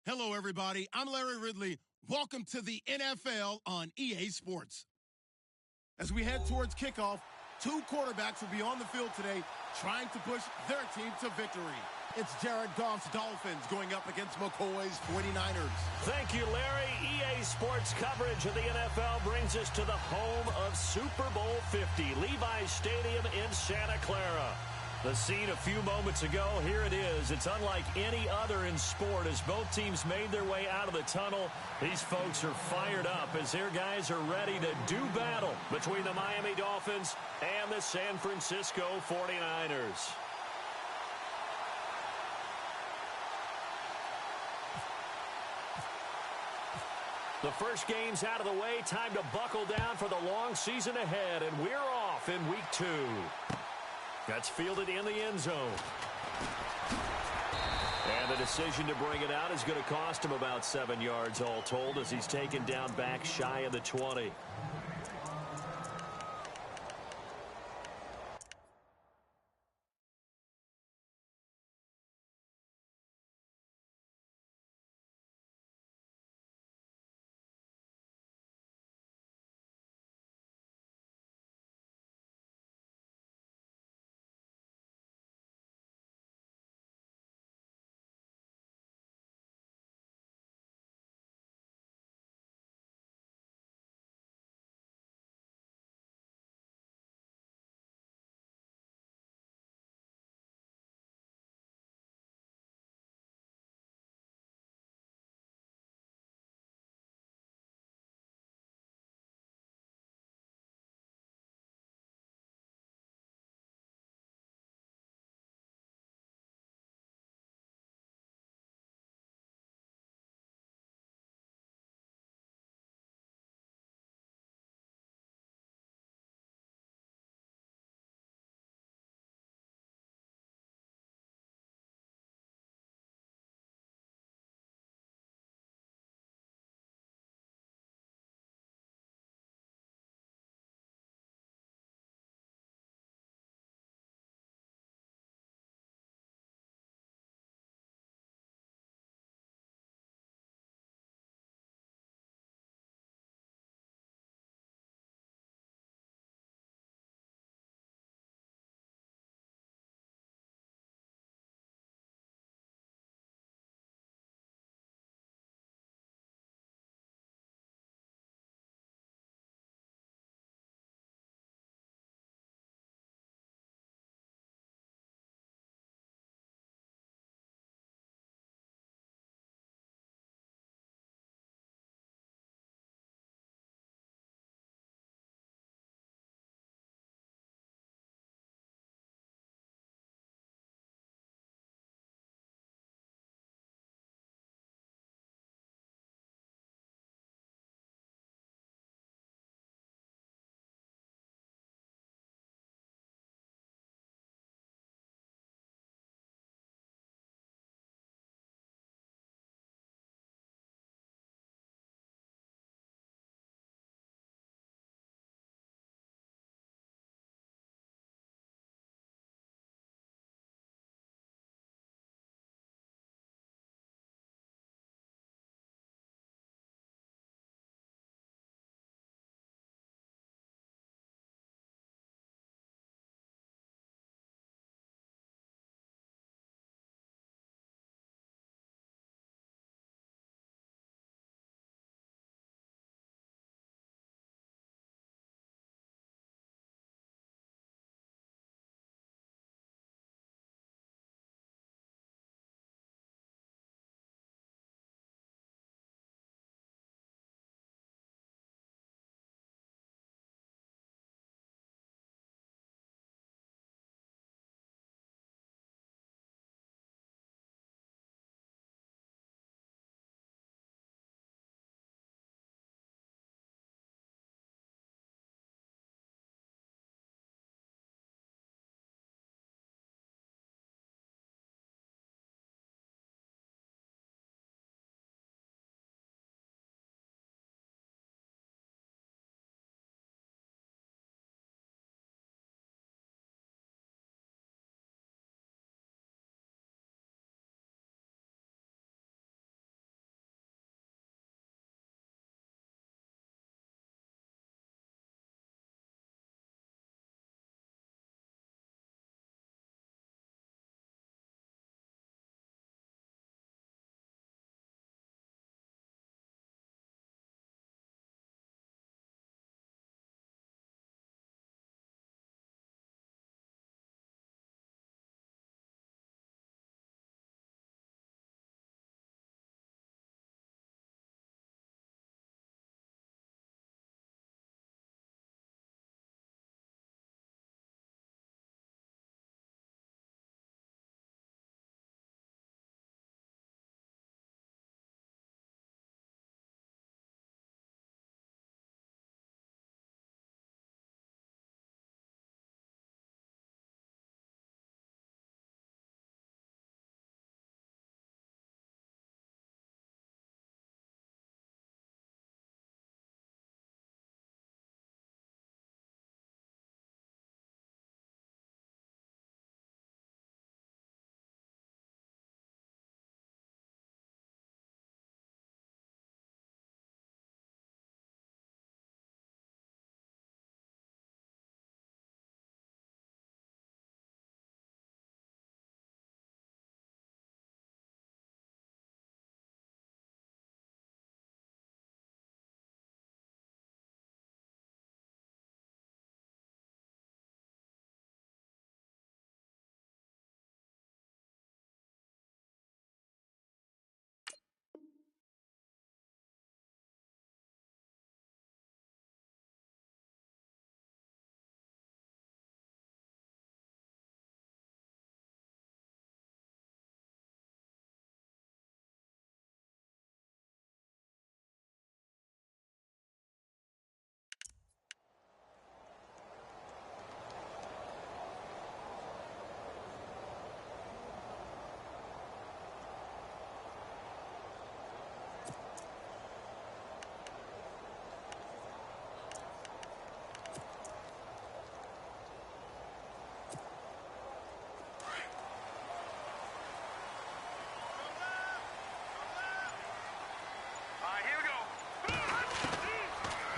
Hello, everybody. I'm Larry Ridley. Welcome to the NFL on EA Sports. As we head towards kickoff, two quarterbacks will be on the field today trying to push their team to victory. It's Jared Goff's Dolphins going up against McCoy's 49ers. Thank you, Larry. EA Sports coverage of the NFL brings us to the home of Super Bowl 50, Levi's Stadium in Santa Clara. The scene a few moments ago, here it is. It's unlike any other in sport as both teams made their way out of the tunnel. These folks are fired up as their guys are ready to do battle between the Miami Dolphins and the San Francisco 49ers. The first game's out of the way. Time to buckle down for the long season ahead, and we're off in week 2. That's fielded in the end zone. And the decision to bring it out is going to cost him about 7 yards all told as he's taken down back shy of the 20.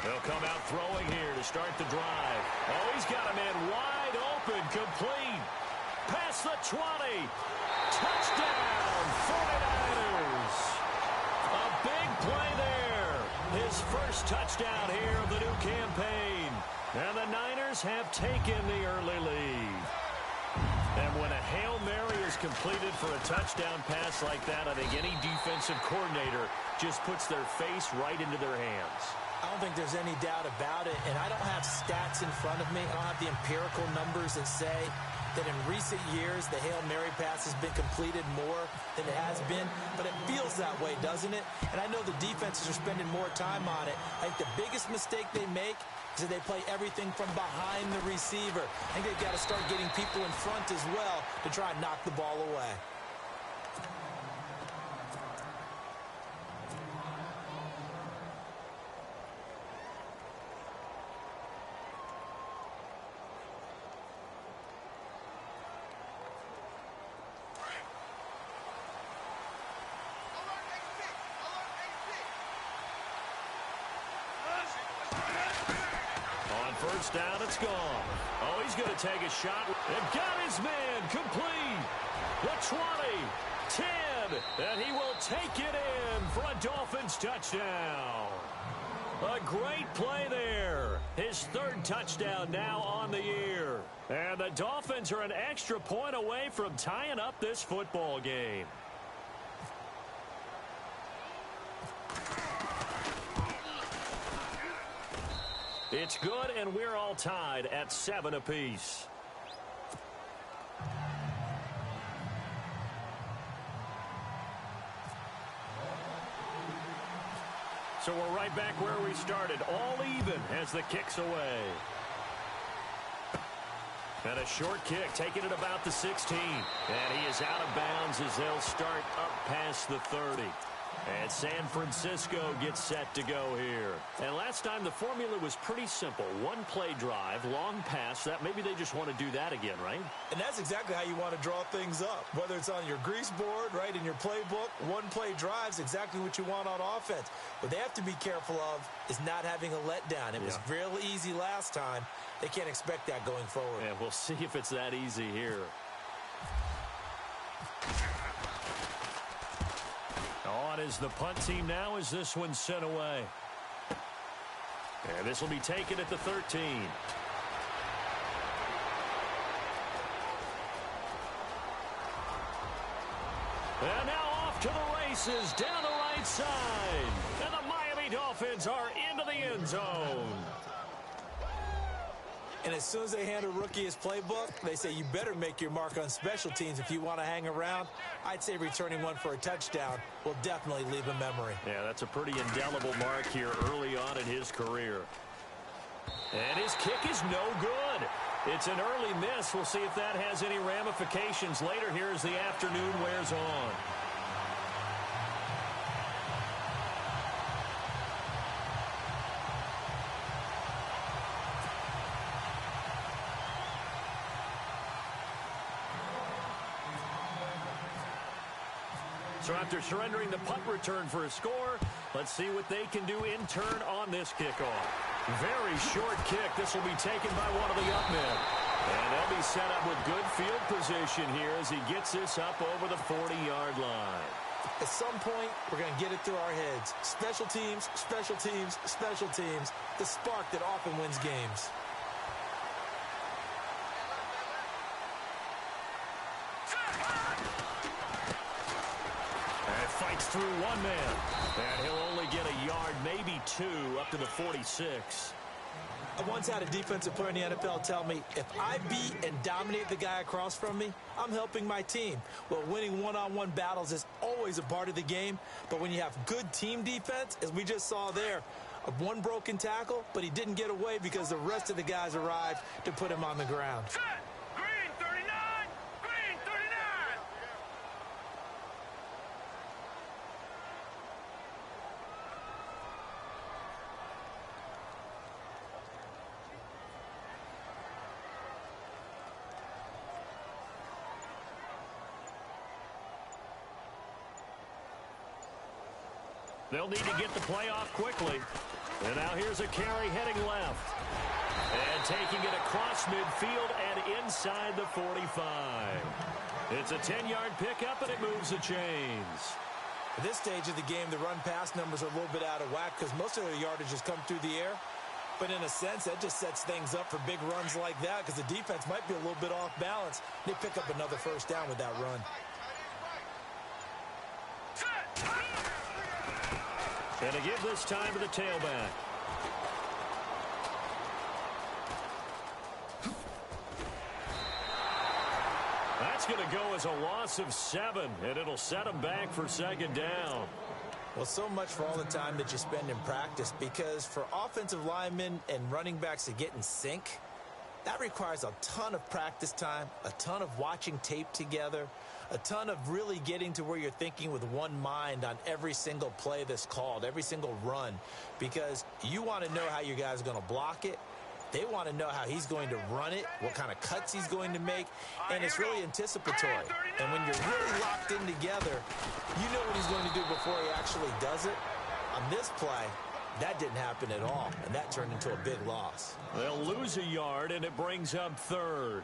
They'll come out throwing here to start the drive. Oh, he's got a man wide open, complete. Past the 20. Touchdown, 49ers. A big play there. His first touchdown here of the new campaign. And the Niners have taken the early lead. And when a Hail Mary is completed for a touchdown pass like that, I think any defensive coordinator just puts their face right into their hands. I don't think there's any doubt about it, and I don't have stats in front of me. I don't have the empirical numbers that say that in recent years the Hail Mary pass has been completed more than it has been, but it feels that way, doesn't it? And I know the defenses are spending more time on it. I think the biggest mistake they make is that they play everything from behind the receiver. I think they've got to start getting people in front as well to try and knock the ball away. First down, it's gone. Oh, he's going to take a shot. And got his man complete. The 20, 10, and he will take it in for a Dolphins touchdown. A great play there. His third touchdown now on the year. And the Dolphins are an extra point away from tying up this football game. It's good, and we're all tied at 7 apiece. So we're right back where we started, all even as the kick's away. And a short kick, taking it about the 16. And he is out of bounds as they'll start up past the 30. And San Francisco gets set to go here. And last time the formula was pretty simple. One play drive, long pass. That maybe they just want to do that again, right? And that's exactly how you want to draw things up. Whether it's on your grease board, right, in your playbook, one play drive's exactly what you want on offense. What they have to be careful of is not having a letdown. It was real easy last time. They can't expect that going forward. And we'll see if it's that easy here. On is the punt team now as this one's sent away. And this will be taken at the 13. And now off to the races down the right side. And the Miami Dolphins are into the end zone. And as soon as they hand a rookie his playbook, they say you better make your mark on special teams if you want to hang around. I'd say returning one for a touchdown will definitely leave a memory. Yeah, that's a pretty indelible mark here early on in his career. And his kick is no good. It's an early miss. We'll see if that has any ramifications later here as the afternoon wears on. So after surrendering the punt return for a score, let's see what they can do in turn on this kickoff. Very short kick. This will be taken by one of the up men. And they'll be set up with good field position here as he gets this up over the 40-yard line. At some point, we're going to get it through our heads. Special teams, special teams, special teams. The spark that often wins games. Fights through one man. And he'll only get a yard, maybe two, up to the 46. I once had a defensive player in the NFL tell me, if I beat and dominate the guy across from me, I'm helping my team. Well, winning one-on-one battles is always a part of the game, but when you have good team defense, as we just saw there, one broken tackle, but he didn't get away because the rest of the guys arrived to put him on the ground. Green 39! Green 39! They'll need to get the play off quickly. And now here's a carry heading left. And taking it across midfield and inside the 45. It's a 10-yard pickup, and it moves the chains. At this stage of the game, the run-pass numbers are a little bit out of whack because most of their yardage has come through the air. But in a sense, that just sets things up for big runs like that because the defense might be a little bit off balance. They pick up another first down with that run. And to give this time to the tailback. That's going to go as a loss of 7, and it'll set them back for second down. Well, so much for all the time that you spend in practice, because for offensive linemen and running backs to get in sync, that requires a ton of practice time, a ton of watching tape together, a ton of really getting to where you're thinking with one mind on every single play that's called, every single run, because you want to know how your guy's going to block it. They want to know how he's going to run it, what kind of cuts he's going to make, and it's really anticipatory. And when you're really locked in together, you know what he's going to do before he actually does it. On this play, that didn't happen at all, and that turned into a big loss. They'll lose a yard, and it brings up 3rd.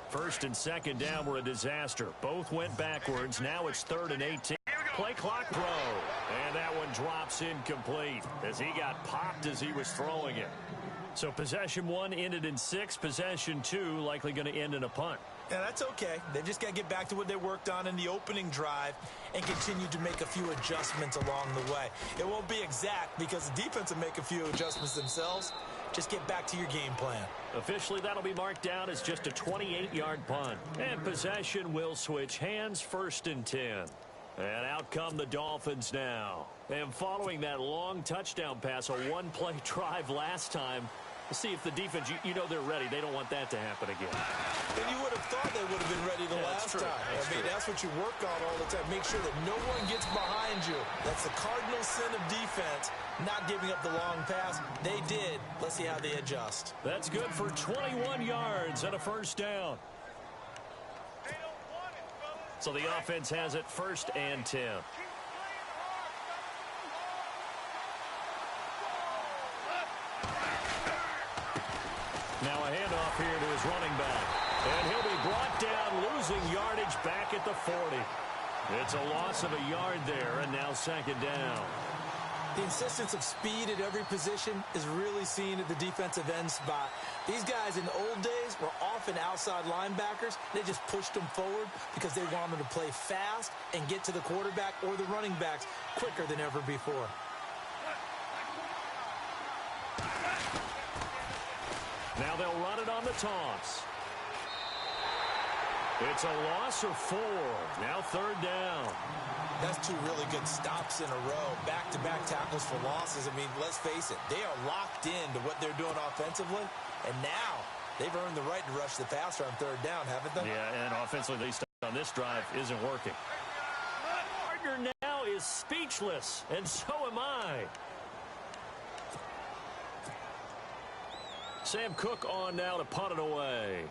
First and second down were a disaster. Both went backwards. Now it's 3rd and 18. Play clock throw. And that one drops incomplete as he got popped as he was throwing it. So possession 1 ended in 6. Possession 2 likely going to end in a punt. Yeah, that's okay. They just got to get back to what they worked on in the opening drive and continue to make a few adjustments along the way. It won't be exact because the defense will make a few adjustments themselves. Just get back to your game plan. Officially, that'll be marked down as just a 28-yard punt. And possession will switch hands, 1st and 10. And out come the Dolphins now. And following that long touchdown pass, a one-play drive last time, we'll see if the defense, you know they're ready. They don't want that to happen again. And you would have thought they would have been ready the last time. That's what you work on all the time. Make sure that no one gets behind you. That's the cardinal sin of defense, not giving up the long pass. They did. Let's see how they adjust. That's good for 21 yards and a first down. So the offense has it 1st and 10. Now a handoff here to his running back. And he'll be brought down, losing yardage back at the 40. It's a loss of a yard there, and now second down. The insistence of speed at every position is really seen at the defensive end spot. These guys in the old days were often outside linebackers. They just pushed them forward because they wanted to play fast and get to the quarterback or the running backs quicker than ever before. Now they'll run it on the toss. It's a loss of 4. Now 3rd down. That's 2 really good stops in a row. Back-to-back tackles for losses. I mean, let's face it, they are locked into what they're doing offensively. And now they've earned the right to rush the passer on 3rd down, haven't they? Yeah, and offensively, at least on this drive, isn't working. Partner now is speechless, and so am I. Sam Cook on now to punt it away.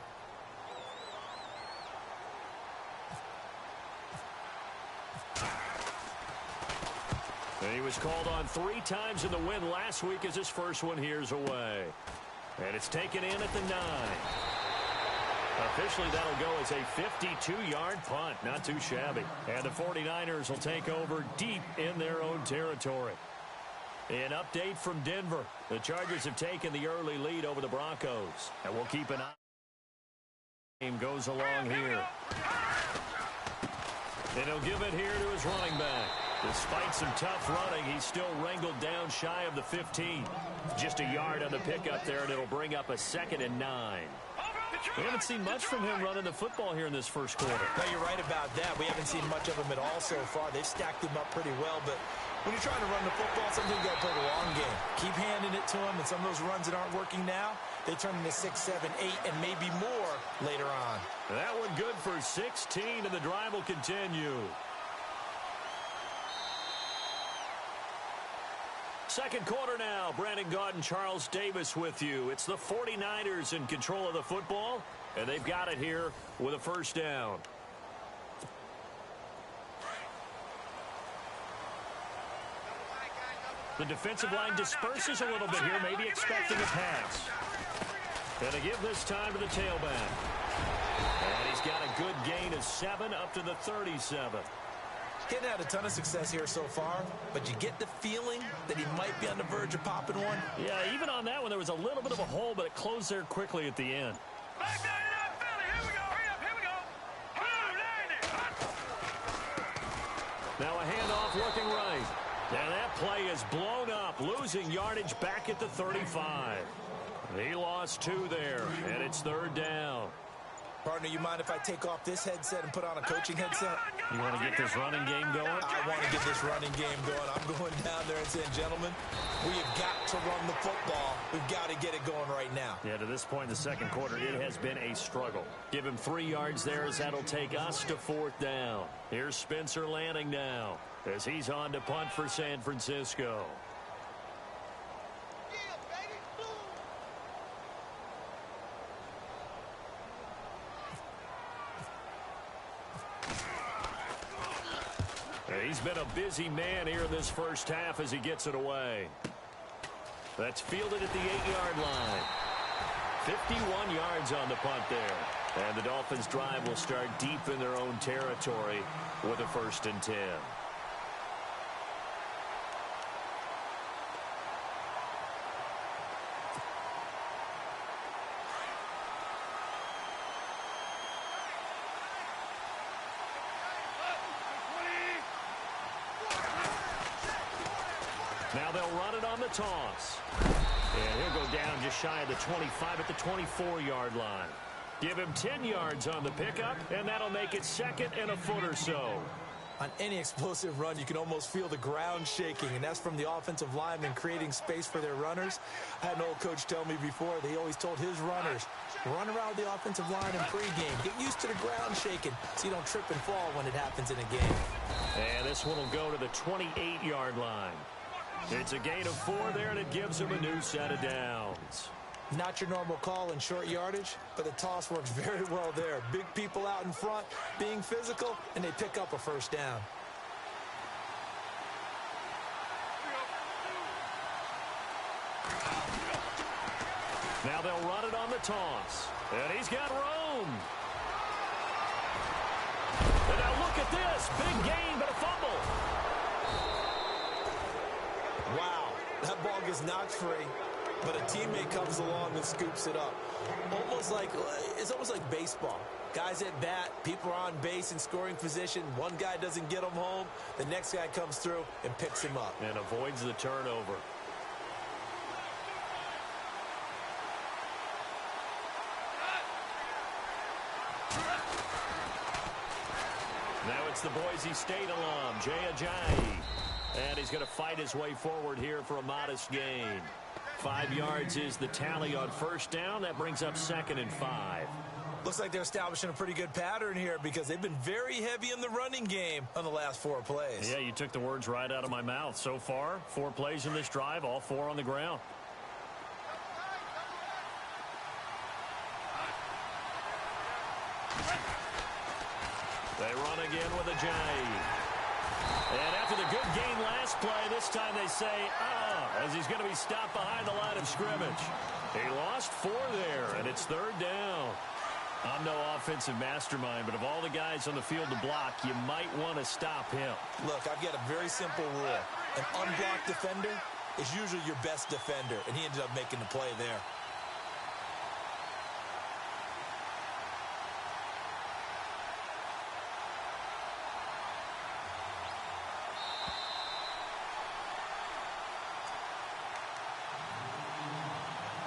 And he was called on 3 times in the win last week as his first one here's away. And it's taken in at the 9. Officially, that'll go as a 52-yard punt. Not too shabby. And the 49ers will take over deep in their own territory. An update from Denver. The Chargers have taken the early lead over the Broncos. And we'll keep an eye. Game goes along here. And he'll give it here to his running back. Despite some tough running, he's still wrangled down shy of the 15. Just a yard on the pickup there, and it'll bring up a 2nd and 9. We haven't seen much from him running the football here in this first quarter. No, you're right about that. We haven't seen much of him at all so far. They've stacked him up pretty well, but when you're trying to run the football, sometimes you got to play the long game. Keep handing it to him, and some of those runs that aren't working now, they turn into 6, 7, 8, and maybe more later on. That one good for 16, and the drive will continue. Second quarter now. Brandon Gaudin, Charles Davis with you. It's the 49ers in control of the football, and they've got it here with a first down. The defensive line disperses a little bit here, maybe expecting a pass. And they give this time to the tailback. And he's got a good gain of 7 up to the 37. He hadn't had a ton of success here so far, but you get the feeling that he might be on the verge of popping one. Yeah, even on that one, there was a little bit of a hole, but it closed there quickly at the end. Back down in that belly. Here we go. Hurry up. Here we go. 290. Now a handoff looking right. And that play is blown up, losing yardage back at the 35. He lost 2 there, and it's third down. Partner, you mind if I take off this headset and put on a coaching headset? You want to get this running game going? I want to get this running game going. I'm going down there and saying, gentlemen, we have got to run the football. We've got to get it going right now. Yeah, to this point in the second quarter, it has been a struggle. Give him 3 yards there as that'll take us to fourth down. Here's Spencer Lanning now as he's on to punt for San Francisco. He's been a busy man here in this first half as he gets it away. That's fielded at the 8-yard line. 51 yards on the punt there. And the Dolphins' drive will start deep in their own territory with a 1st and 10. Now they'll run it on the toss. And he'll go down just shy of the 25 at the 24-yard line. Give him 10 yards on the pickup, and that'll make it 2nd and a foot or so. On any explosive run, you can almost feel the ground shaking, and that's from the offensive linemen creating space for their runners. I had an old coach tell me before, they always told his runners, run around the offensive line in pregame. Get used to the ground shaking so you don't trip and fall when it happens in a game. And this one will go to the 28-yard line. It's a gain of 4 there, and it gives him a new set of downs. Not your normal call in short yardage, but the toss works very well there. Big people out in front, being physical, and they pick up a first down. Now they'll run it on the toss. And he's got room. And now look at this. Big gain, but a fumble. Wow, that ball gets knocked free, but a teammate comes along and scoops it up. It's almost like baseball. Guys at bat, people are on base in scoring position. One guy doesn't get him home. The next guy comes through and picks him up. And avoids the turnover. Now it's the Boise State alum, Jay Ajayi. And he's going to fight his way forward here for a modest gain. 5 yards is the tally on first down. That brings up 2nd and 5. Looks like they're establishing a pretty good pattern here because they've been very heavy in the running game on the last 4 plays. Yeah, you took the words right out of my mouth. So far, 4 plays in this drive, all 4 on the ground. They run again with Ajayi. And after the good gain last play, this time they say, as he's going to be stopped behind the line of scrimmage. He lost 4 there, and it's 3rd down. I'm no offensive mastermind, but of all the guys on the field to block, you might want to stop him. Look, I've got a very simple rule. An unblocked defender is usually your best defender, and he ended up making the play there.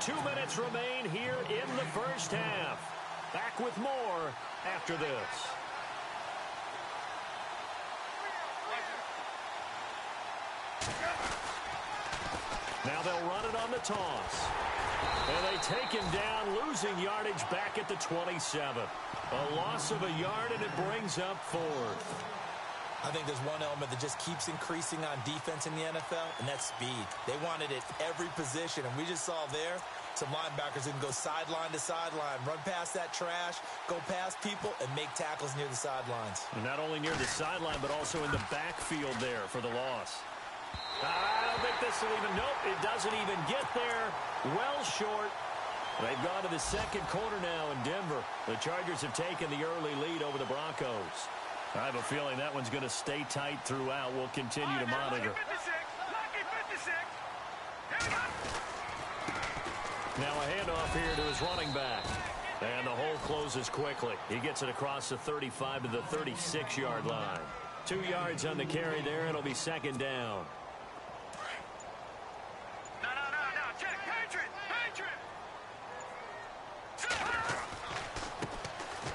Two minutes remain here in the first half. Back with more after this. Now they'll run it on the toss. And they take him down, losing yardage back at the 27. A loss of a yard, and it brings up 4th. I think there's one element that just keeps increasing on defense in the NFL, and that's speed. They want it at every position, and we just saw there some linebackers who can go sideline to sideline, run past that trash, go past people, and make tackles near the sidelines. And not only near the sideline, but also in the backfield there for the loss. I don't think this will even, nope, it doesn't even get there. Well short. They've gone to the second quarter now in Denver. The Chargers have taken the early lead over the Broncos. I have a feeling that one's going to stay tight throughout. We'll continue to monitor. Lucky 56. Here we go. Now a handoff here to his running back. And the hole closes quickly. He gets it across the 35 to the 36-yard line. 2 yards on the carry there. It'll be second down. No. Check. Patriot.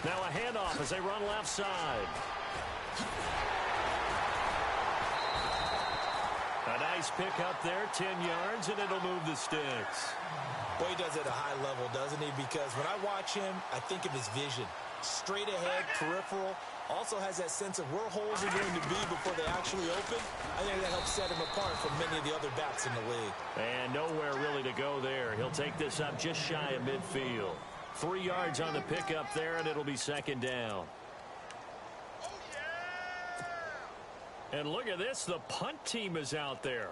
Now a handoff as they run left side. A nice pick up there, 10 yards, and it'll move the sticks. Well, he does it at a high level, doesn't he? Because when I watch him, I think of his vision. Straight ahead, peripheral. Also has that sense of where holes are going to be before they actually open. I think that helps set him apart from many of the other backs in the league. And nowhere really to go there. He'll take this up just shy of midfield. 3 yards on the pickup there, and it'll be second down. And look at this. The punt team is out there.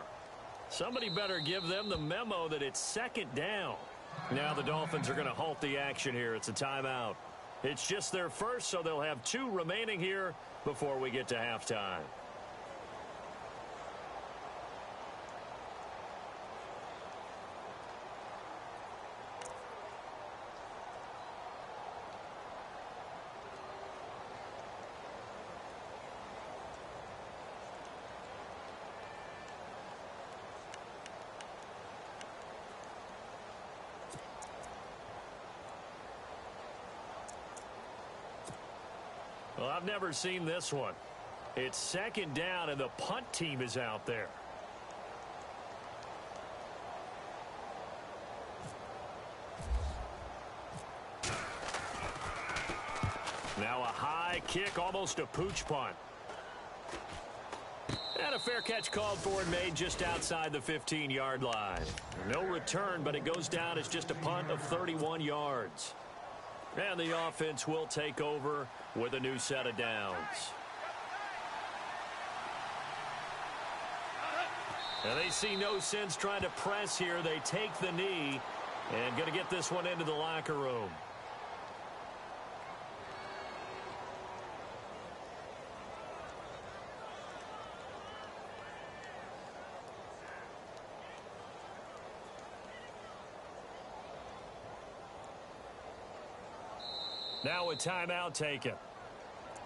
Somebody better give them the memo that it's second down. Now the Dolphins are going to halt the action here. It's a timeout. It's just their first, so they'll have 2 remaining here before we get to halftime. Well, I've never seen this one. It's second down, and the punt team is out there. Now a high kick, almost a pooch punt. And a fair catch called for and made just outside the 15-yard line. No return, but it goes down as just a punt of 31 yards. And the offense will take over with a new set of downs. And they see no sense trying to press here. They take the knee and going to get this one into the locker room. Now a timeout taken.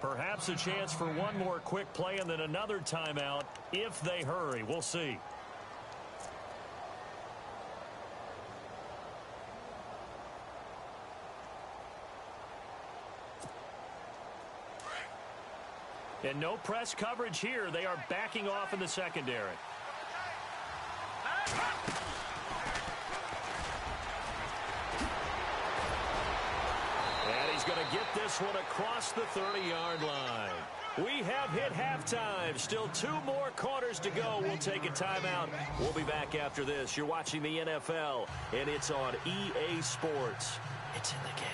Perhaps a chance for one more quick play and then another timeout if they hurry. We'll see. And no press coverage here. They are backing off in the secondary. He's going to get this one across the 30-yard line. We have hit halftime. Still 2 more quarters to go. We'll take a timeout. We'll be back after this. You're watching the NFL, and it's on EA Sports. It's in the game.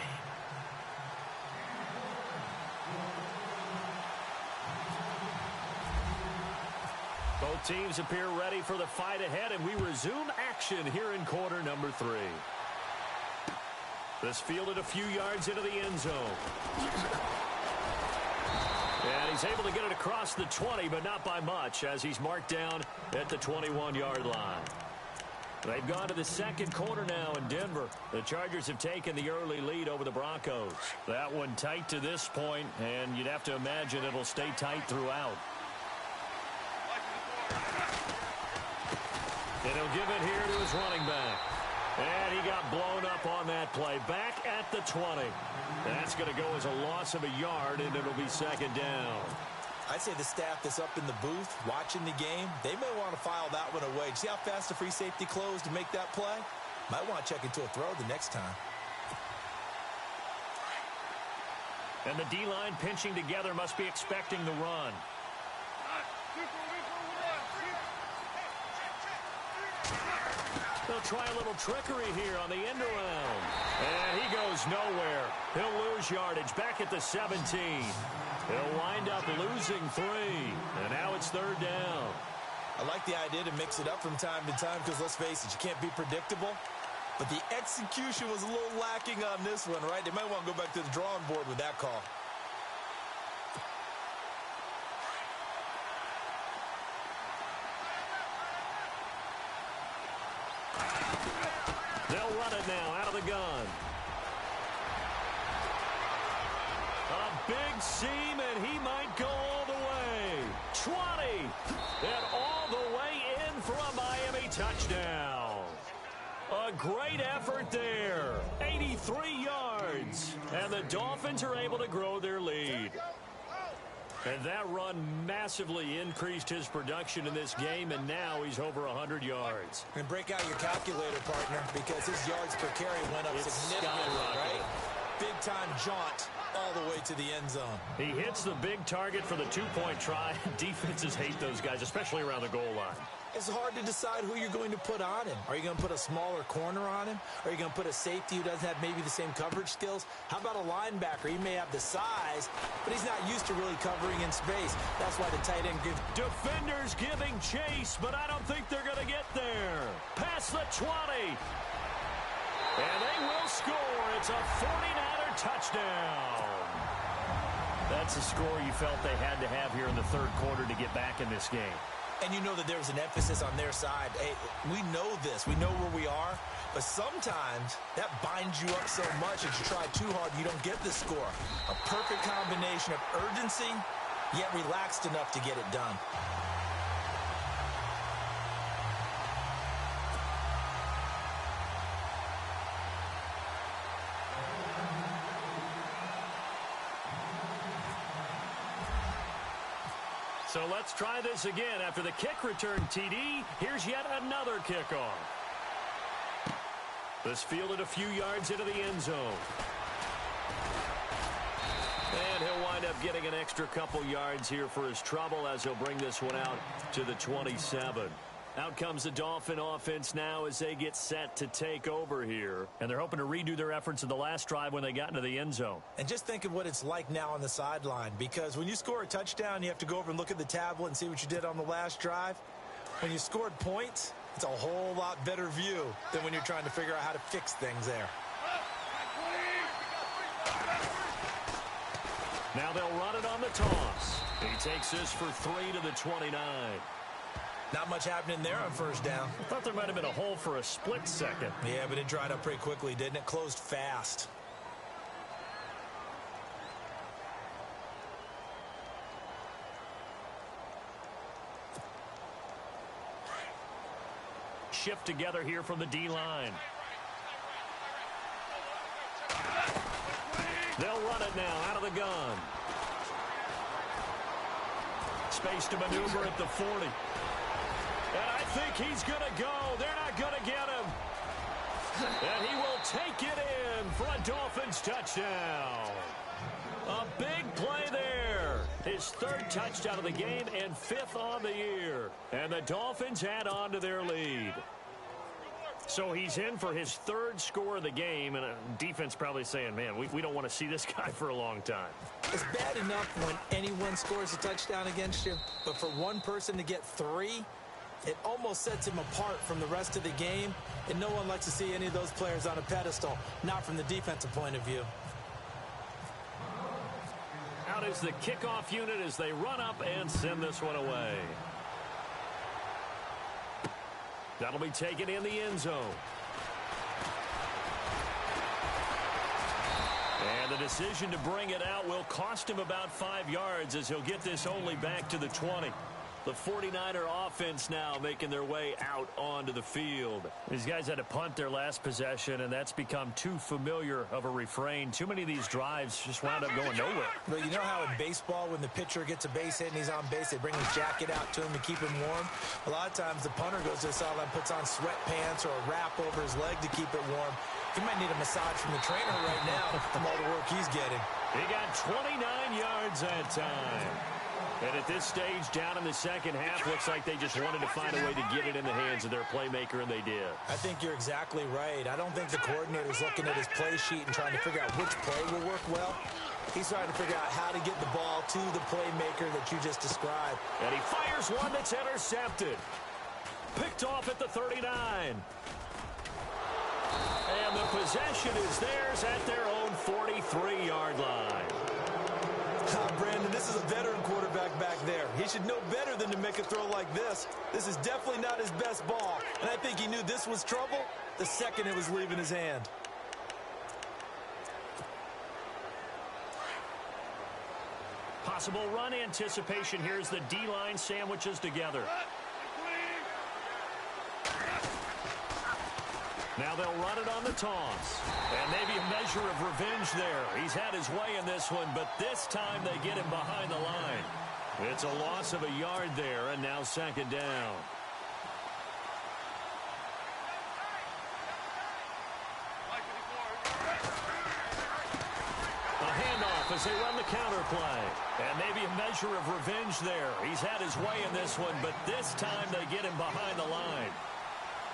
Both teams appear ready for the fight ahead, and we resume action here in quarter number 3. This fielded a few yards into the end zone. And he's able to get it across the 20, but not by much, as he's marked down at the 21-yard line. They've gone to the second quarter now in Denver. The Chargers have taken the early lead over the Broncos. That one tight to this point, and you'd have to imagine it'll stay tight throughout. And he'll give it here to his running back. And he got blown up on that play. Back at the 20. That's going to go as a loss of a yard, and it'll be second down. I'd say the staff that's up in the booth watching the game, they may want to file that one away. See how fast the free safety closed to make that play? Might want to check into a throw the next time. And the D-line pinching together, must be expecting the run. They'll try a little trickery here on the end around. And he goes nowhere. He'll lose yardage back at the 17. He'll wind up losing 3. And now it's 3rd down. I like the idea to mix it up from time to time because, let's face it, you can't be predictable. But the execution was a little lacking on this one, right? They might want to go back to the drawing board with that call. They'll run it now out of the gun. A big seam, and he might go all the way. 20, and all the way in for a Miami touchdown. A great effort there. 83 yards, and the Dolphins are able to grow their lead. And that run massively increased his production in this game, and now he's over 100 yards. And break out your calculator, partner, because his yards per carry went up significantly, right? Big-time jaunt all the way to the end zone. He hits the big target for the 2-point try. Defenses hate those guys, especially around the goal line. It's hard to decide who you're going to put on him. Are you going to put a smaller corner on him? Are you going to put a safety who doesn't have maybe the same coverage skills? How about a linebacker? He may have the size, but he's not used to really covering in space. That's why the tight end gives... Defenders giving chase, but I don't think they're going to get there. Past the 20. And they will score. It's a 49er touchdown. That's a score you felt they had to have here in the 3rd quarter to get back in this game. And you know that there was an emphasis on their side. Hey, we know this. We know where we are. But sometimes that binds you up so much that you try too hard and you don't get the score. A perfect combination of urgency, yet relaxed enough to get it done. So let's try this again. After the kick return TD, here's yet another kickoff. This fielded a few yards into the end zone. And he'll wind up getting an extra couple yards here for his trouble as he'll bring this one out to the 27. Out comes the Dolphin offense now as they get set to take over here. And they're hoping to redo their efforts in the last drive when they got into the end zone. And just think of what it's like now on the sideline, because when you score a touchdown, you have to go over and look at the tablet and see what you did on the last drive. When you scored points, it's a whole lot better view than when you're trying to figure out how to fix things there. Now they'll run it on the toss. He takes this for 3 to the 29. Not much happening there on 1st down. I thought there might have been a hole for a split second. Yeah, but it dried up pretty quickly, didn't it? Closed fast. Shift together here from the D-line. They'll run it now out of the gun. Space to maneuver at the 40. And I think he's going to go. They're not going to get him. And he will take it in for a Dolphins touchdown. A big play there. His 3rd touchdown of the game and 5th on the year. And the Dolphins add on to their lead. So he's in for his 3rd score of the game, and defense probably saying, man, we don't want to see this guy for a long time. It's bad enough when anyone scores a touchdown against you, but for one person to get 3, it almost sets him apart from the rest of the game, and no one likes to see any of those players on a pedestal, not from the defensive point of view. Out is the kickoff unit as they run up and send this one away. That'll be taken in the end zone. And the decision to bring it out will cost him about 5 yards as he'll get this only back to the 20. The 49er offense now making their way out onto the field. These guys had to punt their last possession, and that's become too familiar of a refrain. Too many of these drives just wound up going nowhere. But you know how in baseball, when the pitcher gets a base hit and he's on base, they bring his jacket out to him to keep him warm? A lot of times the punter goes to the sideline, puts on sweatpants or a wrap over his leg to keep it warm. He might need a massage from the trainer right now from all the work he's getting. He got 29 yards that time. And at this stage, down in the second half, looks like they just wanted to find a way to get it in the hands of their playmaker, and they did. I think you're exactly right. I don't think the coordinator's looking at his play sheet and trying to figure out which play will work well. He's trying to figure out how to get the ball to the playmaker that you just described. And he fires one that's intercepted. Picked off at the 39. And the possession is theirs at their own 43-yard line. Brandon, this is a veteran quarterback back there. He should know better than to make a throw like this. This is definitely not his best ball. And I think he knew this was trouble the second it was leaving his hand. Possible run anticipation here as the D-line sandwiches together. Now they'll run it on the toss. And maybe a measure of revenge there. He's had his way in this one, but this time they get him behind the line. It's a loss of a yard there, and now second down. A handoff as they run the counter play. And maybe a measure of revenge there. He's had his way in this one, but this time they get him behind the line.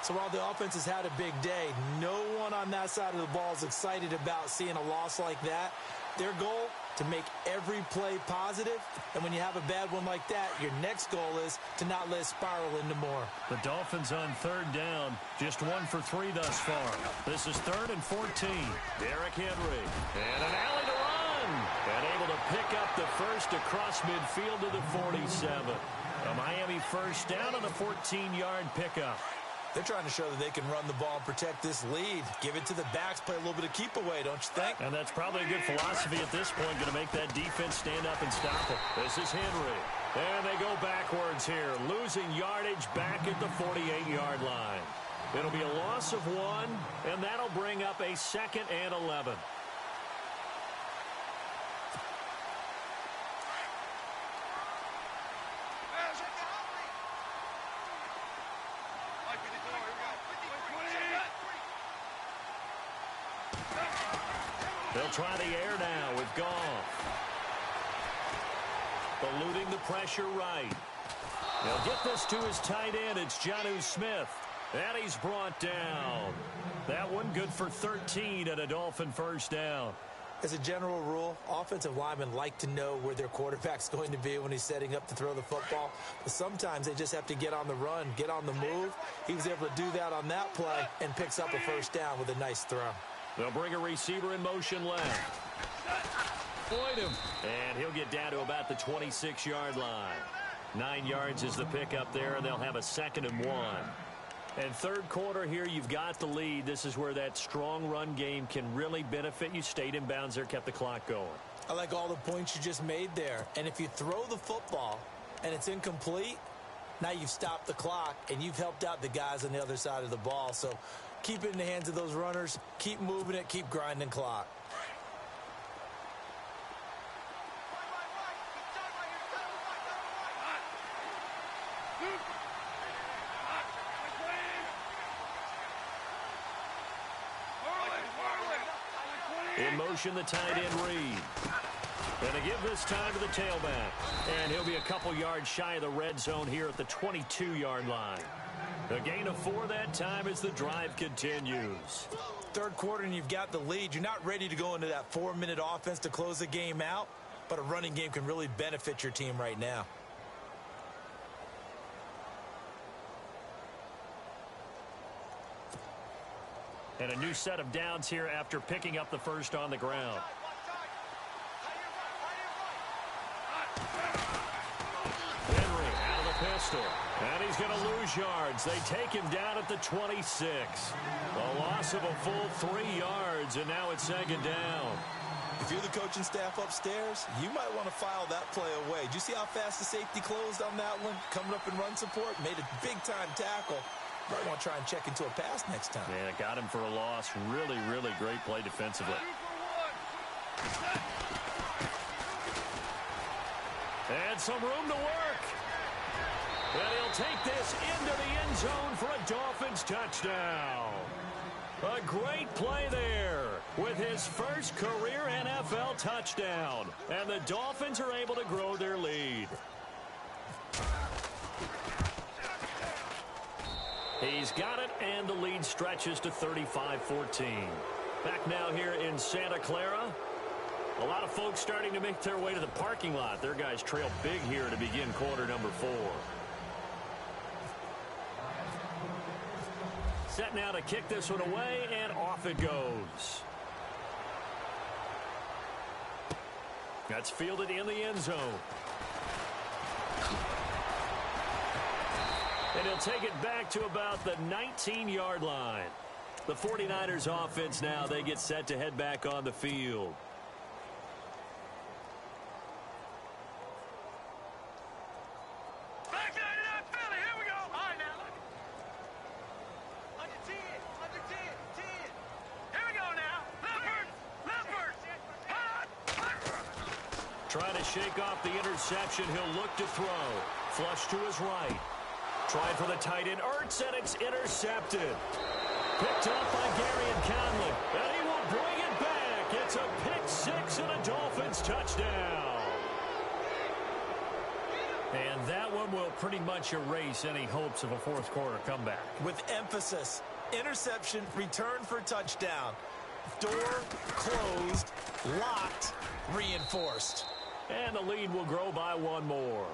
So while the offense has had a big day, no one on that side of the ball is excited about seeing a loss like that. Their goal, to make every play positive. And when you have a bad one like that, your next goal is to not let it spiral into more. The Dolphins on third down, just 1 for 3 thus far. This is 3rd and 14. Derrick Henry. And an alley to run. And able to pick up the first across midfield to the 47. A Miami first down on a 14-yard pickup. They're trying to show that they can run the ball and protect this lead. Give it to the backs, play a little bit of keep away, don't you think? And that's probably a good philosophy at this point, going to make that defense stand up and stop it. This is Henry. And they go backwards here, losing yardage back at the 48-yard line. It'll be a loss of 1, and that'll bring up a 2nd and 11. They'll try the air now with Goff. Eluding the pressure right. They'll get this to his tight end. It's Jonnu Smith. And he's brought down. That one good for 13 at a Dolphin first down. As a general rule, offensive linemen like to know where their quarterback's going to be when he's setting up to throw the football. But sometimes they just have to get on the run, get on the move. He was able to do that on that play and picks up a first down with a nice throw. They'll bring a receiver in motion left. Floyd him. And he'll get down to about the 26-yard line. 9 yards is the pickup there, and they'll have a 2nd and 1. And third quarter here, you've got the lead. This is where that strong run game can really benefit you. Stayed in bounds there, kept the clock going. I like all the points you just made there. And if you throw the football and it's incomplete, now you've stopped the clock and you've helped out the guys on the other side of the ball. So keep it in the hands of those runners. Keep moving it. Keep grinding clock. In motion, the tight end Reed. And they give this time to the tailback. And he'll be a couple yards shy of the red zone here at the 22-yard line. A gain of 4 that time as the drive continues. Third quarter and you've got the lead. You're not ready to go into that 4-minute offense to close the game out, but a running game can really benefit your team right now. And a new set of downs here after picking up the first on the ground. Henry out of the pistol. And he's going to lose yards. They take him down at the 26. A loss of a full 3 yards, and now it's 2nd down. If you're the coaching staff upstairs, you might want to file that play away. Did you see how fast the safety closed on that one? Coming up in run support, made a big-time tackle. Might want to try and check into a pass next time. Yeah, got him for a loss. Really, really great play defensively. And some room to work. And he'll take this into the end zone for a Dolphins touchdown. A great play there with his first career NFL touchdown. And the Dolphins are able to grow their lead. He's got it, and the lead stretches to 35-14. Back now here in Santa Clara. A lot of folks starting to make their way to the parking lot. Their guys trail big here to begin quarter number 4. Set now to kick this one away, and off it goes. That's fielded in the end zone. And he'll take it back to about the 19-yard line. The 49ers offense now, they get set to head back on the field. Back line it up, Philly. Here we go. All right, now, look. Under 10. Under 10. 10. Here we go now. Left first. Trying to shake off the interception. He'll look to throw. Flush to his right. Tried for the tight end. Ertz, and it's intercepted. Picked up by Gary and Conley. And he will bring it back. It's a pick 6 and a Dolphins touchdown. And that one will pretty much erase any hopes of a fourth quarter comeback. With emphasis, interception, return for touchdown. Door closed, locked, reinforced. And the lead will grow by one more.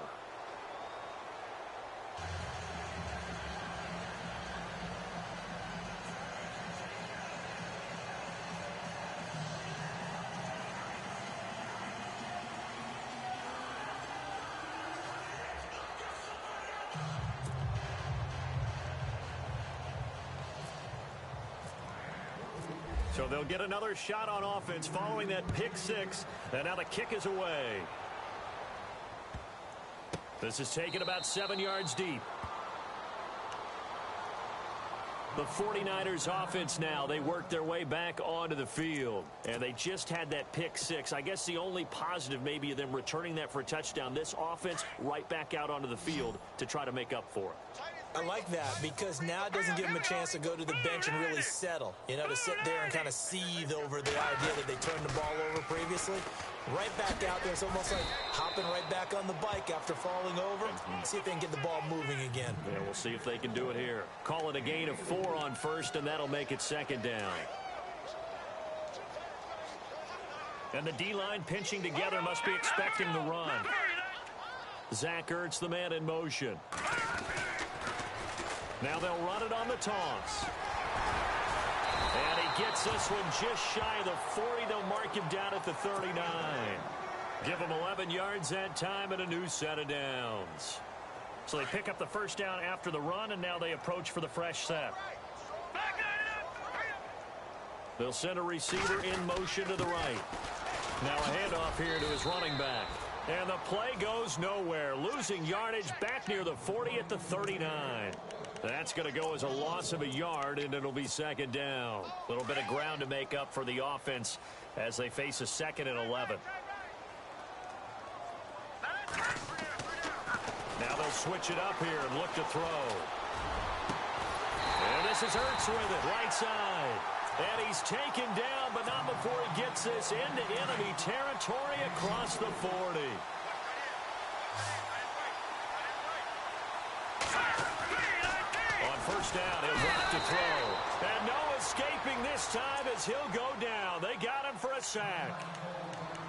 So they'll get another shot on offense following that pick 6. And now the kick is away. This is taken about 7 yards deep. The 49ers offense now, they work their way back onto the field. And they just had that pick 6. I guess the only positive maybe of them returning that for a touchdown. This offense right back out onto the field to try to make up for it. I like that because now it doesn't give them a chance to go to the bench and really settle. You know, to sit there and kind of seethe over the idea that they turned the ball over previously. Right back out there. It's almost like hopping right back on the bike after falling over. See if they can get the ball moving again. Yeah, we'll see if they can do it here. Call it a gain of 4 on first, and that'll make it 2nd down. And the D-line pinching together, must be expecting the run. Zach Ertz, the man in motion. Now they'll run it on the toss. And he gets this one just shy of the 40. They'll mark him down at the 39. Give him 11 yards that time and a new set of downs. So they pick up the first down after the run, and now they approach for the fresh set. They'll send a receiver in motion to the right. Now a handoff here to his running back. And the play goes nowhere. Losing yardage back near the 40 at the 39. That's going to go as a loss of a yard, and it'll be 2nd down. A little bit of ground to make up for the offense as they face a 2nd and 11. Now they'll switch it up here and look to throw. And this is Ertz with it, right side. And he's taken down, but not before he gets this into enemy territory across the 40. First down, he'll drop to throw. And no escaping this time as he'll go down. They got him for a sack.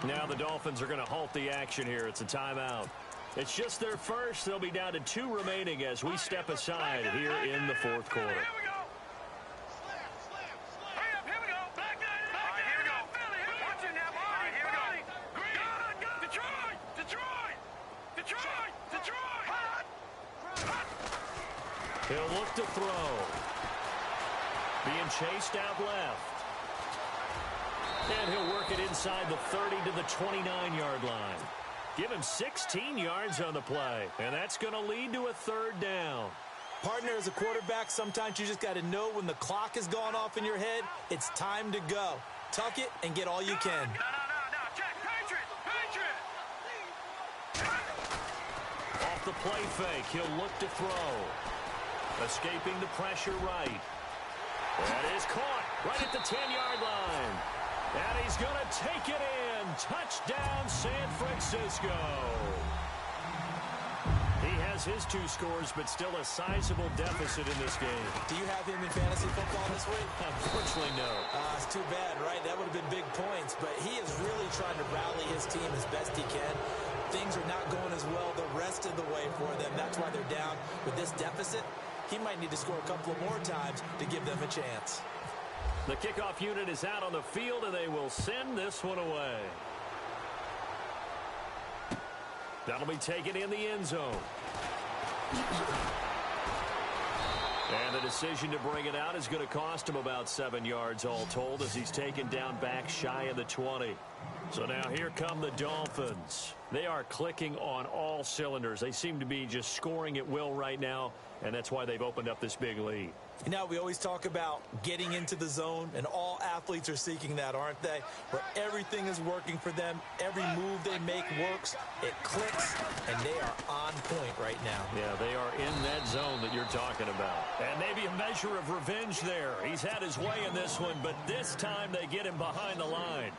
Now the Dolphins are going to halt the action here. It's a timeout. It's just their first. They'll be down to 2 remaining as we step aside here in the 4th quarter. He'll look to throw. Being chased out left. And he'll work it inside the 30 to the 29-yard line. Give him 16 yards on the play. And that's going to lead to a 3rd down. Partner, as a quarterback, sometimes you just got to know when the clock has gone off in your head, it's time to go. Tuck it and get all you can. No, Jack, Patriot! Off the play fake, he'll look to throw. Escaping the pressure right. That is caught right at the 10-yard line. And he's going to take it in. Touchdown, San Francisco. He has has his 2 scores, but still a sizable deficit in this game. Do you have him in fantasy football this week? Unfortunately, no. It's too bad, right? That would have been big points, but he is really trying to rally his team as best he can. Things are not going as well the rest of the way for them. That's why they're down with this deficit. He might need to score a couple of more times to give them a chance. The kickoff unit is out on the field, and they will send this one away. That'll be taken in the end zone. And the decision to bring it out is going to cost him about 7 yards all told as he's taken down back shy of the 20. So now here come the Dolphins. They are clicking on all cylinders. They seem to be just scoring at will right now, and that's why they've opened up this big lead. You know, we always talk about getting into the zone, and all athletes are seeking that, aren't they? Where everything is working for them, every move they make works, it clicks, and they are on point right now. Yeah, they are in that zone that you're talking about. And maybe a measure of revenge there. He's had his way in this one, but this time they get him behind the line.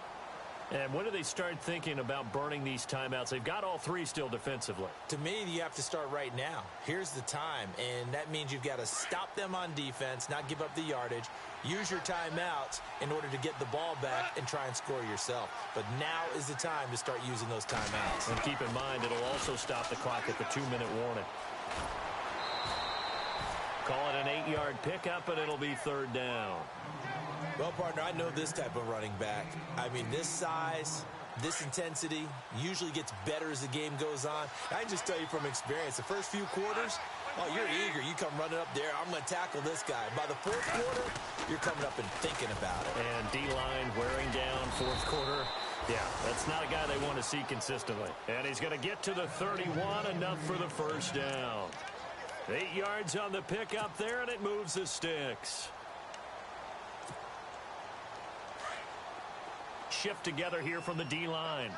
And when do they start thinking about burning these timeouts? They've got all 3 still defensively. To me, you have to start right now. Here's the time, and that means you've got to stop them on defense, not give up the yardage, use your timeouts in order to get the ball back and try and score yourself. But now is the time to start using those timeouts. And keep in mind, it'll also stop the clock at the 2-minute warning. Call it an 8-yard pickup, and it'll be 3rd down. Well, partner, I know this type of running back. I mean, this size, this intensity usually gets better as the game goes on. I can just tell you from experience, the first few quarters, oh, you're eager. You come running up there, I'm going to tackle this guy. By the 4th quarter, you're coming up and thinking about it. And D-line wearing down 4th quarter. Yeah, that's not a guy they want to see consistently. And he's going to get to the 31, enough for the 1st down. 8 yards on the pickup there, and it moves the sticks. Shift together here from the D-line.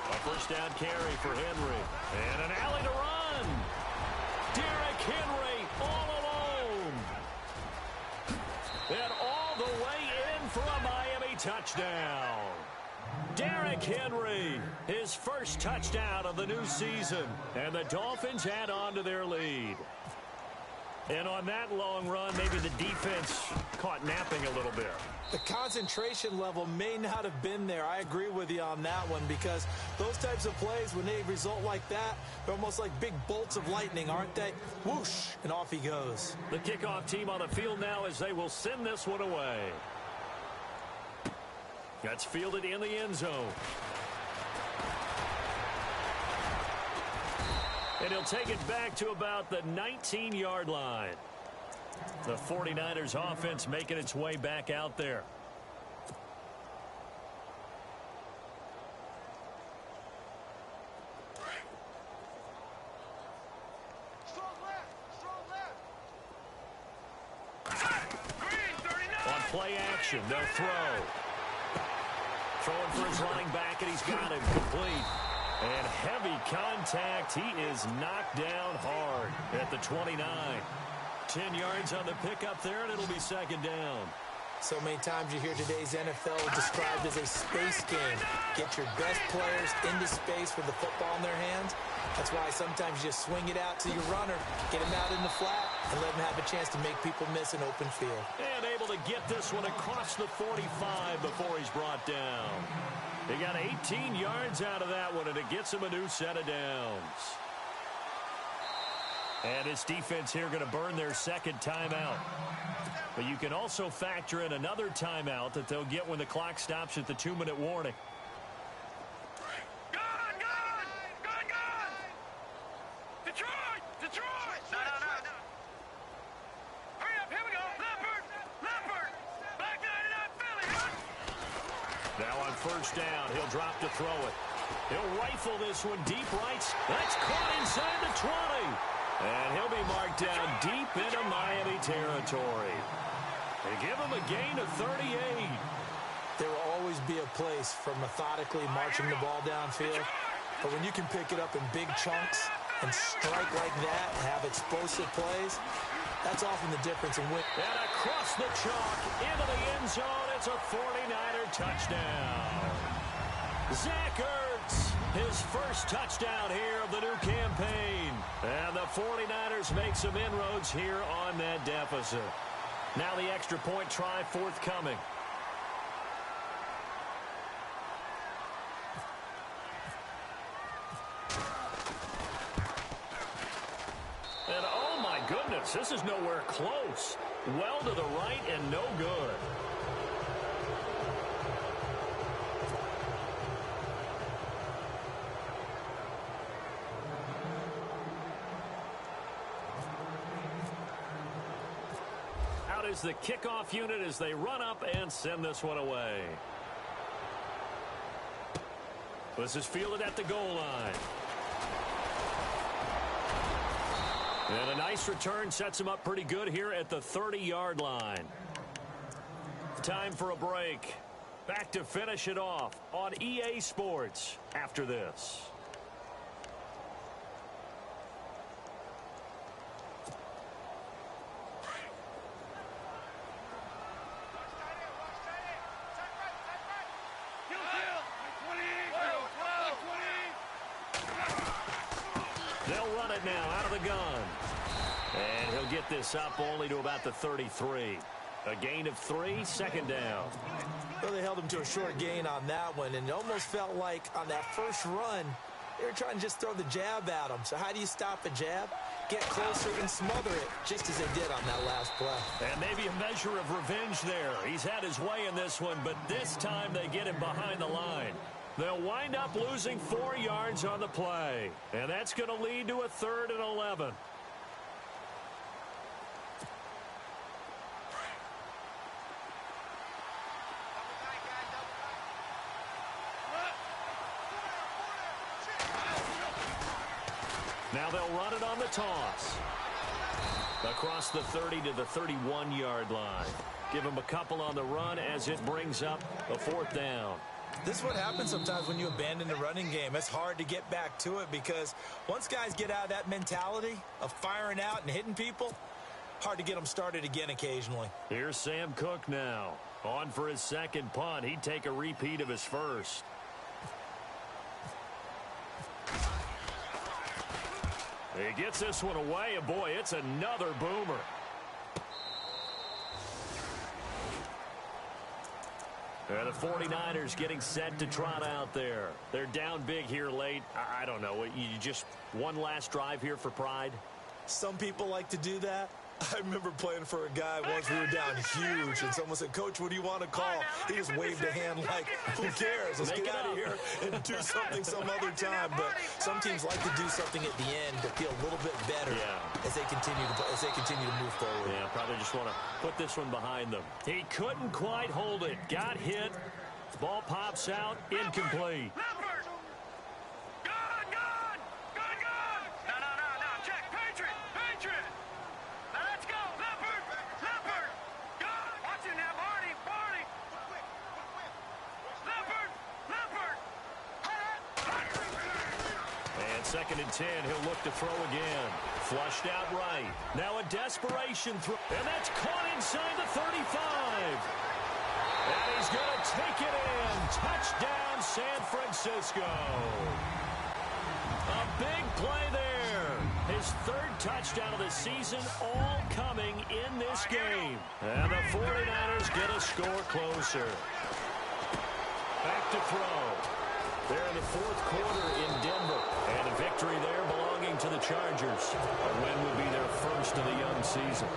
A 1st down carry for Henry. And an alley to run. Derrick Henry all alone. And all the way in for a Miami touchdown. Derrick Henry, his first touchdown of the new season. And the Dolphins add on to their lead. And on that long run, maybe the defense caught napping a little bit. The concentration level may not have been there. I agree with you on that one because those types of plays, when they result like that, they're almost like big bolts of lightning, aren't they? Whoosh, and off he goes. The kickoff team on the field now as they will send this one away. That's fielded in the end zone. And he'll take it back to about the 19-yard line. The 49ers offense making its way back out there. Strong left. On play action, they'll throw. Throwing for his running back, and he's got him complete. And heavy contact. He is knocked down hard at the 29. 10 yards on the pickup there, and it'll be 2nd down. So many times you hear today's NFL described as a space game. Get your best players into space with the football in their hands. That's why sometimes you just swing it out to your runner, get him out in the flat, and let him have a chance to make people miss an open field. And able to get this one across the 45 before he's brought down. He got 18 yards out of that one, and it gets him a new set of downs. And his defense here going to burn their 2nd timeout. But you can also factor in another timeout that they'll get when the clock stops at the 2-minute warning. Detroit! No. Hurry up, here we go. Leopard! Back 99 Philly. Now on 1st down, he'll drop to throw it. He'll rifle this one deep right. That's caught inside the 20. And he'll be marked down deep into Miami territory. They give him a gain of 38. There will always be a place for methodically marching the ball downfield. But when you can pick it up in big chunks and strike like that and have explosive plays, that's often the difference in win. And across the chalk into the end zone, it's a 49er touchdown. Zach Ertz Pitts, his first touchdown here of the new campaign. And the 49ers make some inroads here on that deficit. Now the extra point try forthcoming. And oh my goodness, this is nowhere close. Well to the right and no good. Out is the kickoff unit as they run up and send this one away. This is fielded at the goal line. And a nice return sets him up pretty good here at the 30-yard line. Time for a break. Back to finish it off on EA Sports after this. They'll run it now out of the gun. And he'll get this up only to about the 33. A gain of 3, second down. Well, they held him to a short gain on that one, and it almost felt like on that first run, they were trying to just throw the jab at him. So how do you stop a jab? Get closer and smother it, just as they did on that last play. And maybe a measure of revenge there. He's had his way in this one, but this time they get him behind the line. They'll wind up losing 4 yards on the play. And that's going to lead to a 3rd and 11. Now they'll run it on the toss. Across the 30 to the 31-yard line. Give him a couple on the run as it brings up a 4th down. This is what happens sometimes when you abandon the running game. It's hard to get back to it because once guys get out of that mentality of firing out and hitting people, hard to get them started again occasionally. Here's Sam Cook now. On for his second punt. He'd take a repeat of his first. He gets this one away, and boy, it's another boomer. And the 49ers getting set to trot out there. They're down big here late. I don't know. You just one last drive here for pride? Some people like to do that. I remember playing for a guy once. We were down huge, and someone said, "Coach, what do you want to call?" He just waved a hand like, "Who cares? Let's get out of here and do something some other time." But some teams like to do something at the end to feel a little bit better as they continue to move forward. Yeah, probably just want to put this one behind them. He couldn't quite hold it. Got hit. Ball pops out. Incomplete. Second and 10, he'll look to throw again. Flushed out right. Now a desperation throw. And that's caught inside the 35. And he's going to take it in. Touchdown, San Francisco. A big play there. His 3rd touchdown of the season, all coming in this game. And the 49ers get a score closer. Back to throw. They're in the 4th quarter in Denver. And a victory there belonging to the Chargers. A win would be their first of the young season.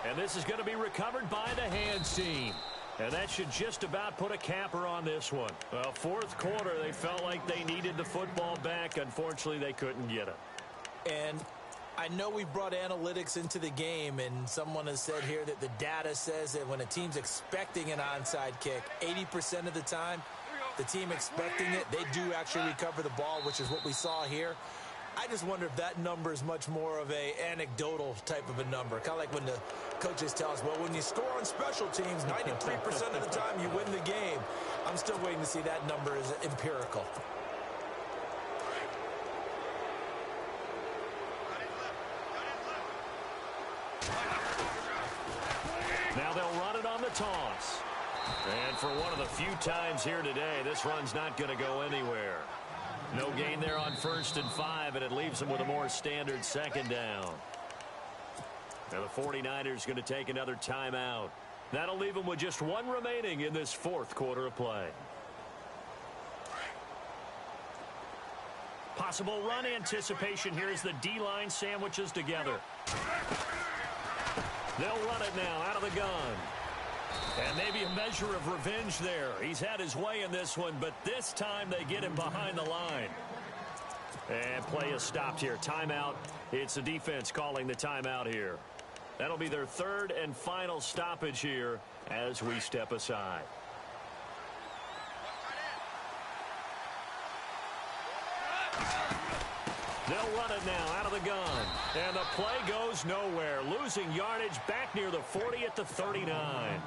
And this is going to be recovered by the hands team. And that should just about put a capper on this one. Well, 4th quarter, they felt like they needed the football back. Unfortunately, they couldn't get it. And I know we brought analytics into the game, and someone has said here that the data says that when a team's expecting an onside kick, 80% of the time, the team expecting it, they do actually recover the ball, which is what we saw here. I just wonder if that number is much more of a anecdotal type of a number. Kind of like when the coaches tell us, well, when you score on special teams, 93% of the time you win the game. I'm still waiting to see that number is empirical. Now they'll run it on the toss. And for one of the few times here today, this run's not going to go anywhere. No gain there on 1st and 5, and it leaves them with a more standard 2nd down. Now the 49ers going to take another timeout. That'll leave them with just one remaining in this 4th quarter of play. Possible run anticipation here as the D-line sandwiches together. They'll run it now out of the gun. And maybe a measure of revenge there. He's had his way in this one, but this time they get him behind the line. And play is stopped here. Timeout. It's the defense calling the timeout here. That'll be their 3rd and final stoppage here as we step aside. They'll run it now out of the gun. And the play goes nowhere. Losing yardage back near the 40 at the 39.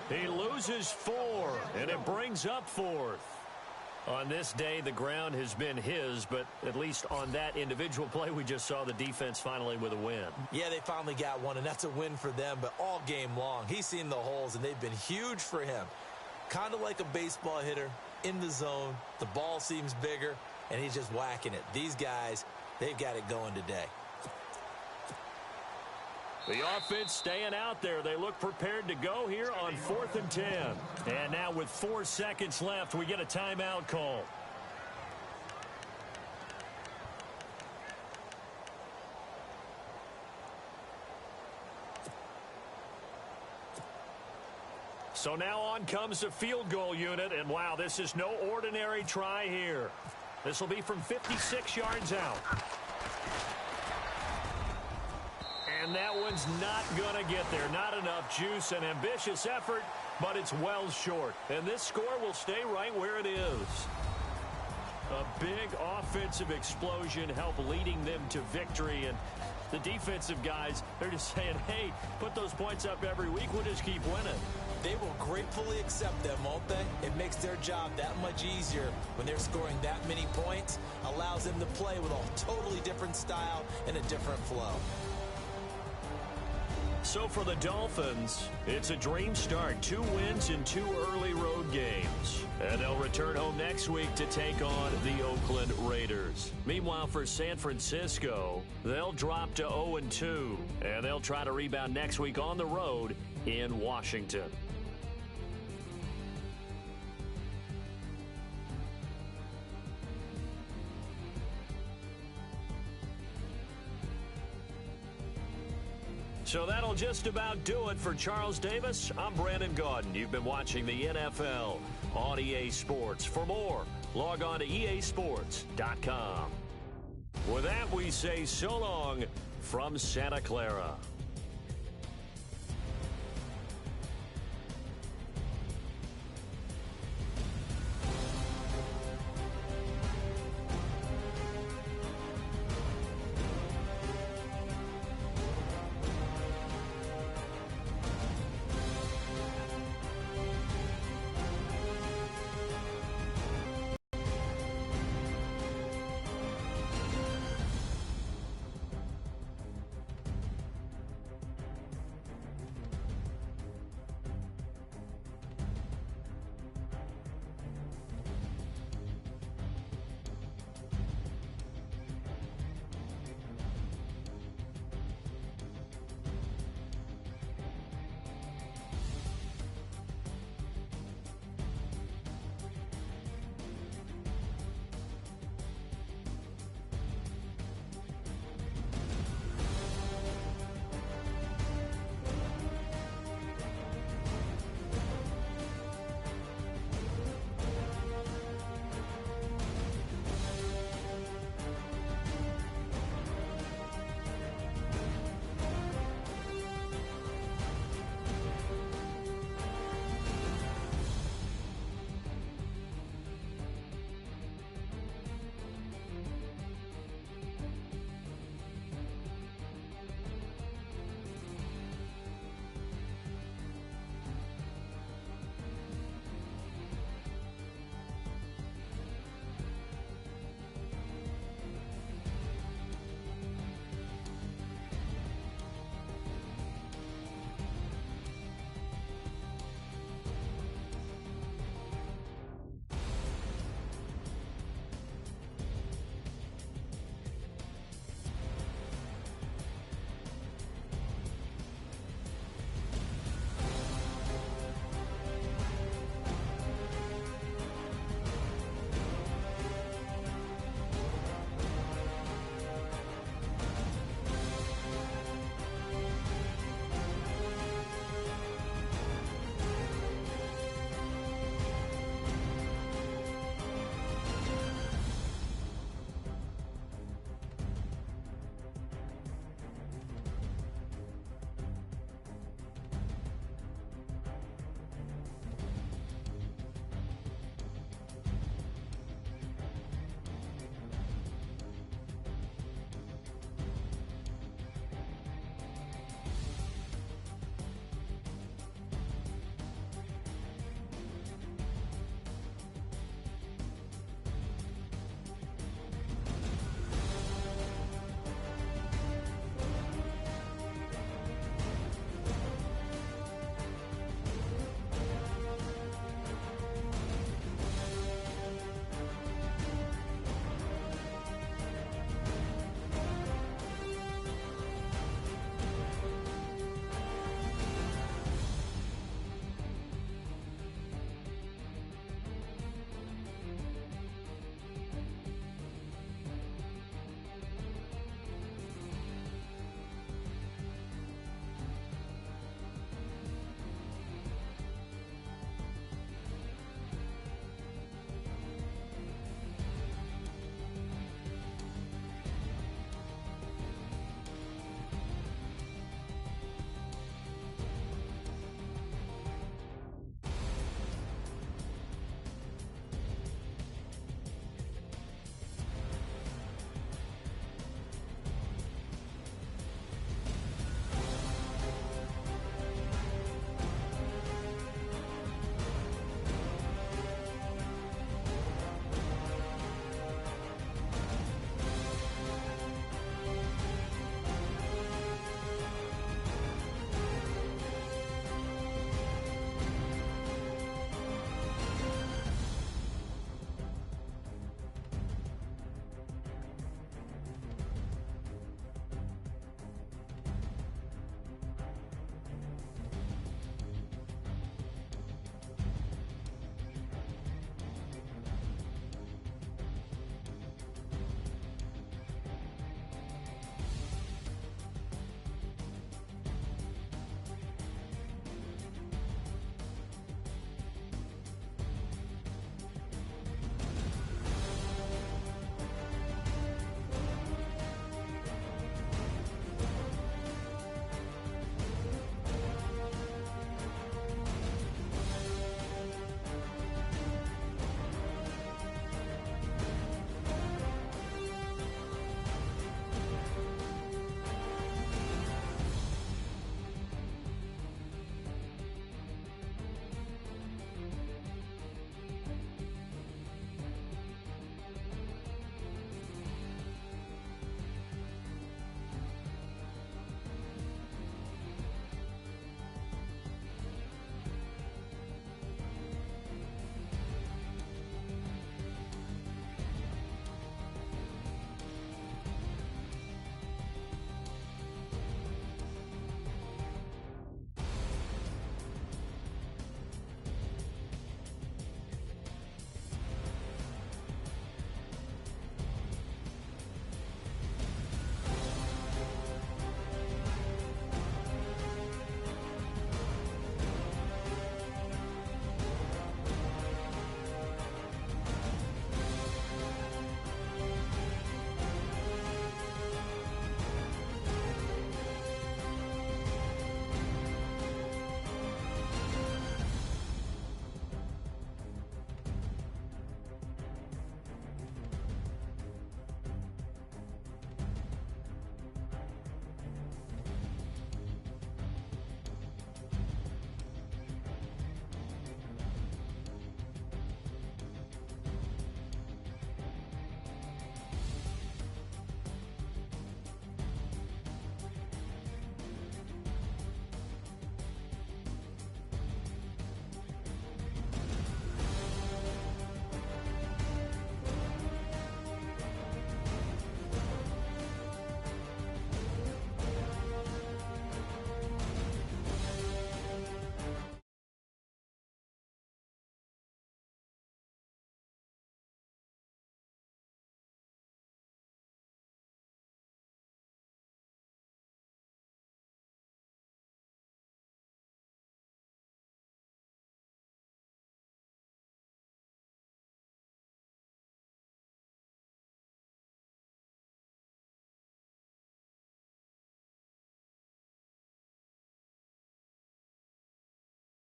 He loses 4, and it brings up 4th. On this day, the ground has been his, but at least on that individual play, we just saw the defense finally with a win. Yeah, they finally got one, and that's a win for them, but all game long, he's seen the holes, and they've been huge for him. Kind of like a baseball hitter in the zone. The ball seems bigger, and he's just whacking it. These guys, they've got it going today. The offense staying out there. They look prepared to go here on 4th and 10. And now with 4 seconds left, we get a timeout call. So now on comes the field goal unit. And wow, this is no ordinary try here. This will be from 56 yards out. And that one's not going to get there. Not enough juice. An ambitious effort, but it's well short. And this score will stay right where it is. A big offensive explosion helped leading them to victory. And the defensive guys, they're just saying, hey, put those points up every week. We'll just keep winning. They will gratefully accept them, won't they? It makes their job that much easier when they're scoring that many points. Allows them to play with a totally different style and a different flow. So for the Dolphins, it's a dream start. 2 wins in 2 early road games. And they'll return home next week to take on the Oakland Raiders. Meanwhile, for San Francisco, they'll drop to 0-2. And they'll try to rebound next week on the road in Washington. So that'll just about do it for Charles Davis. I'm Brandon Gaudin. You've been watching the NFL on EA Sports. For more, log on to easports.com. With that, we say so long from Santa Clara.